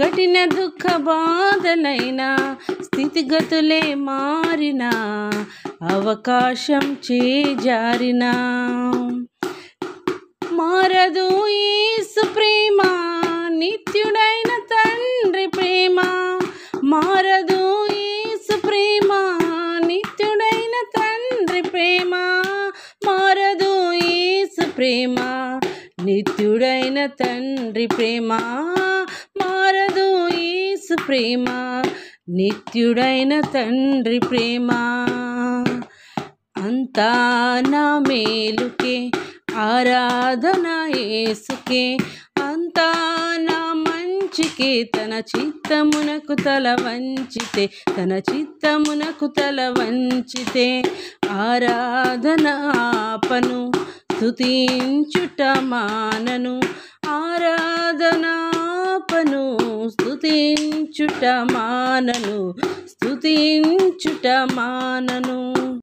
కఠిన దుఃఖ బాధలైన స్థితిగతులే మారినా అవకాశం చేజారినా మారదు యేసు ప్రేమ, నిత్యుడైన తండ్రి ప్రేమ. మారదు యేసు ప్రేమ, నిత్యుడైన తండ్రి ప్రేమ. మారదు యేసు ప్రేమ, నిత్యుడైన తండ్రి ప్రేమ. మారదు యేసు ప్రేమ, నిత్యుడైన తండ్రి ప్రేమ. అంతా నా మేలుకే ఆరాధన యేసుకే, అంతా నా మంచికే. తన చిత్తమునకు తల వంచితే, తన చిత్తమునకు తల వంచితే ఆరాధన ఆపను, స్తుతించుట మానను. ఆరాధన ఆపను, స్తుతించుట మానను, స్తుతించుట మానను.